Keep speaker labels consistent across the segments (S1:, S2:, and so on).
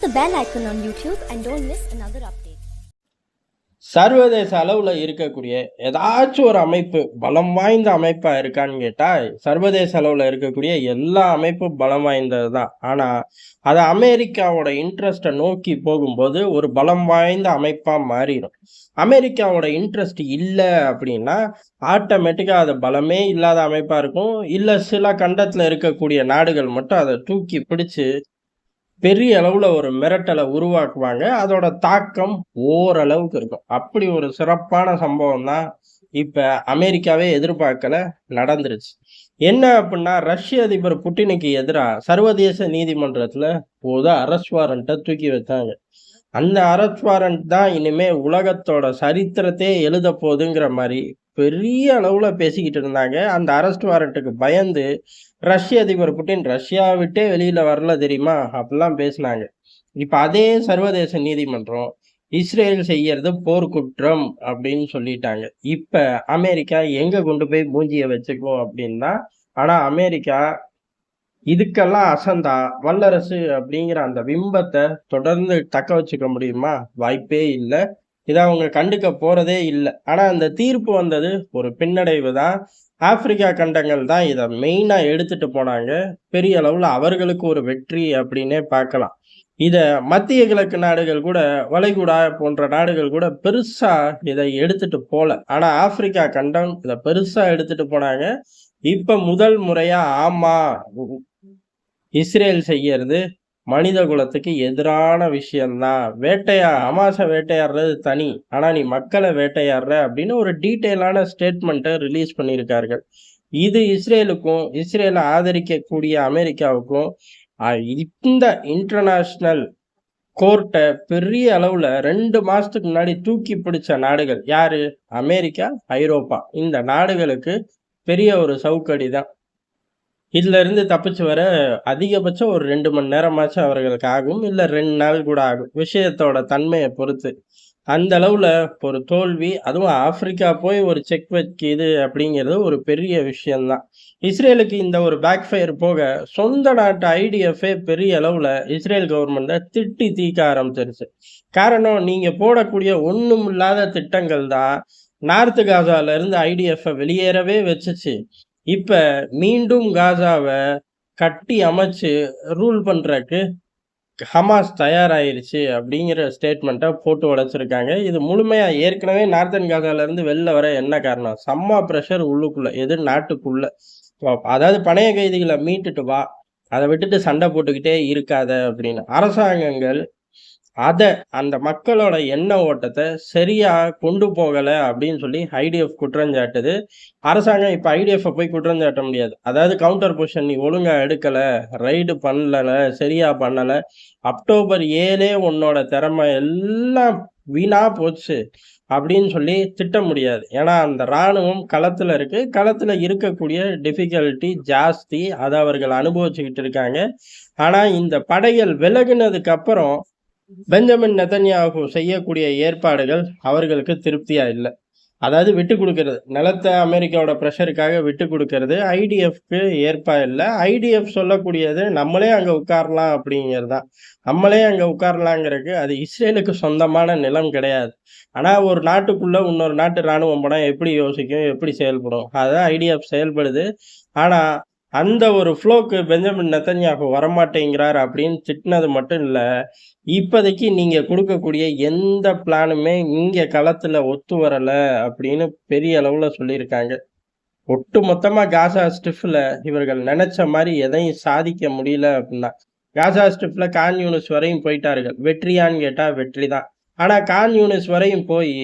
S1: the bell icon on YouTube and don't miss another update.
S2: சர்வதேச அளவுல இருக்கக்கூடிய ஏதாச்சும் ஒரு அமைப்பு பலம் வாய்ந்த அமைப்பா இருக்கான்னு கேட்டா, சர்வதேச அளவுல இருக்கக்கூடிய எல்லா அமைப்பும் பலம் வாய்ந்தது தான். ஆனா, அது அமெரிக்காவோட இன்ட்ரெஸ்ட்டை நோக்கி போகும்போது ஒரு பலம் வாய்ந்த அமைப்பா மாறிடும். அமெரிக்காவோட இன்ட்ரெஸ்ட் இல்லை அப்படின்னா, ஆட்டோமேட்டிக்கா அது பலமே இல்லாத அமைப்பா இருக்கும். இல்ல சில கண்டத்துல இருக்கக்கூடிய நாடுகள் மட்டும் அதை தூக்கி பிடிச்சு பெரிய அளவுல ஒரு மிரட்டலை உருவாக்குவாங்க. அதோட தாக்கம் ஓரளவுக்கு இருக்கும். அப்படி ஒரு சிறப்பான சம்பவம் தான் இப்ப அமெரிக்காவே எதிர்பார்க்கல நடந்துருச்சு. என்ன அப்படின்னா, ரஷ்ய அதிபர் புட்டினுக்கு எதிரா சர்வதேச நீதிமன்றத்துல அரெஸ்ட் வாரண்ட்டை தூக்கி வச்சாங்க. அந்த அரெஸ்ட் வாரண்ட் தான் இனிமே உலகத்தோட சரித்திரத்தையே எழுத போகுதுங்கிற மாதிரி பெரிய அளவுல பேசிக்கிட்டு இருந்தாங்க. அந்த அரெஸ்ட் வாரண்ட்டுக்கு பயந்து ரஷ்ய அதிபர் புட்டின் ரஷ்யா விட்டே வெளியில வரல தெரியுமா, அப்படிலாம் பேசினாங்க. இப்ப அதே சர்வதேச நீதிமன்றம் இஸ்ரேல் செய்யறது போர்க்குற்றம் அப்படின்னு சொல்லிட்டாங்க. இப்ப அமெரிக்கா எங்க கொண்டு போய் மூஞ்சிய வச்சுக்கும் அப்படின்னா, ஆனா அமெரிக்கா இதுக்கெல்லாம் அசந்தா வல்லரசு அப்படிங்கிற அந்த பிம்பத்தை தொடர்ந்து தக்க வச்சுக்க முடியுமா? வாய்ப்பே இல்லை. இதை அவங்க கண்டுக்க போறதே இல்லை. ஆனா அந்த தீர்ப்பு வந்தது ஒரு பின்னடைவு தான். ஆப்பிரிக்கா கண்டங்கள் தான் இதை மெயினா எடுத்துட்டு போனாங்க. பெரிய அளவுல அவர்களுக்கு ஒரு வெற்றி அப்படின்னே பார்க்கலாம். இத மத்திய கிழக்கு நாடுகள் கூட, வளைகுடா போன்ற நாடுகள் கூட பெருசா இதை எடுத்துட்டு போல. ஆனா ஆப்பிரிக்கா கண்டம் இதை பெருசா எடுத்துட்டு போனாங்க. இப்ப முதல் முறையா ஆமா, இஸ்ரேல் செய்யறது மனித குலத்துக்கு எதிரான விஷயம்தான். ஹமாஸ வேட்டையாடுறது தனி, ஆனா நீ மக்களை வேட்டையாடுற அப்படின்னு ஒரு டீட்டெயிலான ஸ்டேட்மெண்ட்டை ரிலீஸ் பண்ணியிருக்கார்கள். இது இஸ்ரேலுக்கும் இஸ்ரேலை ஆதரிக்கக்கூடிய அமெரிக்காவுக்கும் இந்த இன்டர்நேஷனல் கோர்ட்டை பெரிய அளவுல 2 மாசத்துக்கு முன்னாடி தூக்கி பிடிச்ச நாடுகள் யாரு? அமெரிக்கா, ஐரோப்பா. இந்த நாடுகளுக்கு பெரிய ஒரு சவுக்கடி தான். இதுல இருந்து தப்பிச்சு வர அதிகபட்சம் ஒரு 2 மணி நேரமாச்சும் அவர்களுக்கு ஆகும். இல்ல 2 நாள் கூட ஆகும், விஷயத்தோட தன்மையை பொறுத்து. அந்த அளவுல ஒரு தோல்வி, அதுவும் ஆப்பிரிக்கா போய் ஒரு செக் வைக்கிது அப்படிங்கிறது ஒரு பெரிய விஷயம்தான். இஸ்ரேலுக்கு இந்த ஒரு பேக் ஃபயர் போக, சொந்த நாட்டு ஐடிஎஃப்ஏ பெரிய அளவுல இஸ்ரேல் கவர்மெண்ட்டை திட்டி தீக்க ஆரம்பிச்சிருச்சு. காரணம், நீங்க போடக்கூடிய ஒண்ணும் இல்லாத திட்டங்கள் தான் நார்த்து காசால இருந்து ஐடிஎஃப் வெளியேறவே வச்சுச்சு. இப்ப மீண்டும் காசாவை கட்டி அமைச்சு ரூல் பண்றதுக்கு ஹமாஸ் தயாராயிருச்சு அப்படிங்கிற ஸ்டேட்மெண்ட்டை போட்டு உடைச்சிருக்காங்க. இது முழுமையா ஏற்கனவே நார்த்தன் காசால இருந்து வெளில வர என்ன காரணம்? செம்ம ப்ரெஷர் உள்ளுக்குள்ள, எது நாட்டுக்குள்ள. அதாவது பணைய கைதிகளை மீட்டுட்டு வா, அதை விட்டுட்டு சண்டை போட்டுக்கிட்டே இருக்காத அப்படின்னு அரசாங்கங்கள் அந்த மக்களோட எண்ண ஓட்டத்தை சரியா கொண்டு போகல அப்படின்னு சொல்லி ஐடிஎஃப் குற்றஞ்சாட்டுது. அரசாங்கம் இப்ப ஐடிஎஃப் போய் குற்றஞ்சாட்ட முடியாது. அதாவது கவுண்டர் பொசிஷன் நீ ஒழுங்கா எடுக்கல, ரைடு பண்ணல, சரியா பண்ணல, அக்டோபர் 7 உன்னோட திறமை எல்லாம் வீணா போச்சு அப்படின்னு சொல்லி திட்ட முடியாது. ஏன்னா அந்த இராணுவம் களத்துல இருக்கு. களத்துல இருக்கக்கூடிய டிஃபிகல்ட்டி ஜாஸ்தி, அதை அவர்கள் அனுபவிச்சுக்கிட்டு இருக்காங்க. ஆனா இந்த படைகள் விலகுனதுக்கு அப்புறம் பெஞ்சமின் நெதன்யாகு செய்யக்கூடிய ஏற்பாடுகள் அவர்களுக்கு திருப்தியா இல்லை. அதாவது விட்டு கொடுக்கறது, நிலத்தை அமெரிக்காவோட ப்ரெஷருக்காக விட்டு கொடுக்கறது ஐடிஎஃப்க்கு ஏற்பா இல்லை. ஐடிஎஃப் சொல்லக்கூடியது நம்மளே அங்க உட்காரலாம் அப்படிங்கிறதுதான். நம்மளே அங்க உட்காரலாங்கிறதுக்கு அது இஸ்ரேலுக்கு சொந்தமான நிலம் கிடையாது. ஆனா ஒரு நாட்டுக்குள்ள இன்னொரு நாட்டு இராணுவம் படம் எப்படி யோசிக்கும், எப்படி செயல்படும், அதான் ஐடிஎஃப் செயல்படுது. ஆனா அந்த ஒரு ஃப்ளோக்கு பெஞ்சமின் நெதன்யாகு வரமாட்டேங்கிறார் அப்படின்னு திட்டினது மட்டும் இல்ல, இப்போதைக்கு நீங்க கொடுக்கக்கூடிய எந்த பிளானுமே இங்க களத்துல ஒத்து வரல அப்படின்னு பெரிய அளவுல சொல்லியிருக்காங்க. ஒட்டு மொத்தமா காசா ஸ்ட்ரிப்ல இவர்கள் நினைச்ச மாதிரி எதையும் சாதிக்க முடியல அப்படின்னா, காசா ஸ்ட்ரிப்ல கான் யூனிஸ் வரையும் போயிட்டார்கள். வெற்றியான்னு கேட்டா வெற்றி தான். ஆனா கான் யூனிஸ் வரையும் போய்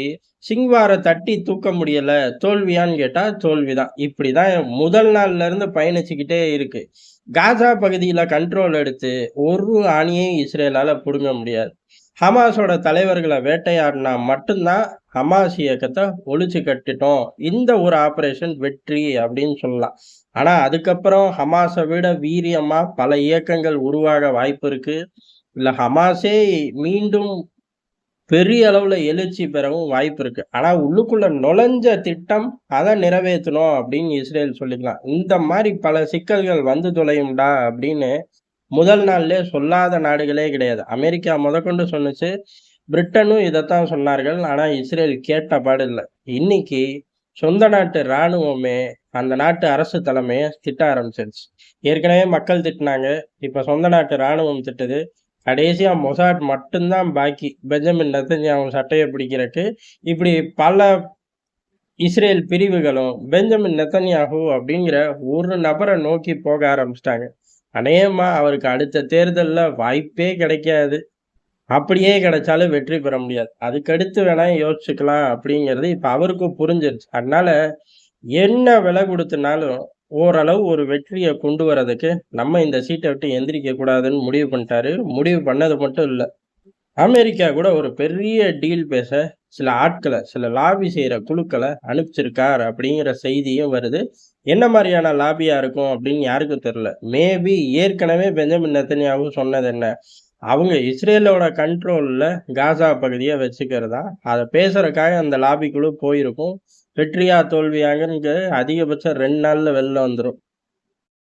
S2: சிங்வாரை தட்டி தூக்க முடியல, தோல்வியான்னு கேட்டா தோல்விதான். இப்படிதான் முதல் நாள்ல இருந்து பயணிச்சுக்கிட்டே இருக்கு. காசா பகுதியில கண்ட்ரோல் எடுத்து ஒரு அணியையும் இஸ்ரேலால புடுங்க முடியாது. ஹமாஸோட தலைவர்களை வேட்டையாடினா மட்டும்தான் ஹமாஸ் இயக்கத்தை ஒழிச்சு கட்டிட்டோம், இந்த ஒரு ஆபரேஷன் வெற்றி அப்படின்னு சொல்லலாம். ஆனா அதுக்கப்புறம் ஹமாஸை விட வீரியமா பல இயக்கங்கள் உருவாக வாய்ப்பு இருக்கு. இல்ல ஹமாஸே மீண்டும் பெரிய அளவுல எழுச்சி பெறவும் வாய்ப்பு இருக்கு. ஆனா உள்ளுக்குள்ள நுழைஞ்ச திட்டம் அதை நிறைவேற்றணும் அப்படின்னு இஸ்ரேல் சொல்லிக்கலாம். இந்த மாதிரி பல சிக்கல்கள் வந்து தொலையும்டா அப்படின்னு முதல் நாள்லயே சொல்லாத நாடுகளே கிடையாது. அமெரிக்கா முதற்கொண்டு சொன்னுச்சு. பிரிட்டனும் இதைத்தான் சொன்னார்கள். ஆனா இஸ்ரேல் கேட்ட பாடு இல்ல. இன்னைக்கு சொந்த நாட்டு ராணுவமே அந்த நாட்டு அரசு தலைமையை திட்ட ஆரம்பிச்சிருச்சு. ஏற்கனவே மக்கள் திட்டினாங்க. இப்ப சொந்த நாட்டு ராணுவம் திட்டுது. கடைசியா மொசாட் மட்டும்தான் பாக்கி. பெஞ்சமின் நெத்தன்யாஹூ சட்டையை பிடிக்கிறதுக்கு. இப்படி பல இஸ்ரேல் பிரிவுகளும் பெஞ்சமின் நெத்தன்யாஹூ அப்படிங்கிற ஒரு நபரை நோக்கி போக ஆரம்பிச்சிட்டாங்க. அநேகமா அவருக்கு அடுத்த தேர்தல்ல வாய்ப்பே கிடைக்காது. அப்படியே கிடைச்சாலும் வெற்றி பெற முடியாது. அதுக்கடுத்து வேணா யோசிச்சுக்கலாம் அப்படிங்கிறது இப்ப அவருக்கும் புரிஞ்சிருச்சு. அதனால என்ன விலை கொடுத்தனாலும் ஓரளவு ஒரு வெற்றிய கொண்டு வரதுக்கு நம்ம இந்த சீட்டை விட்டு எந்திரிக்க கூடாதுன்னு முடிவு பண்ணிட்டாரு. முடிவு பண்ணது மட்டும் இல்ல. அமெரிக்கா கூட ஒரு பெரிய டீல் பேச சில ஆட்கள, சில லாபி செய்ற குழுக்கள அனுப்பிச்சிருக்கார் அப்படிங்கிற செய்தியும் வருது. என்ன மாரியான லாபியா இருக்கும் அப்படின்னு யாருக்கும் தெரியல. மேபி ஏற்கனவே பெஞ்சமின் நெத்தன்யாஹூ சொன்னது என்ன? அவங்க இஸ்ரேலோட கண்ட்ரோல்ல காசா பகுதிய வச்சுக்கிறதா. அத பேசுறதுக்காக அந்த லாபி குழு போயிருக்கும். வெற்றியா தோல்வியாங்கிறது அதிகபட்சம் 2 நாள்ல வெளில வந்துரும்.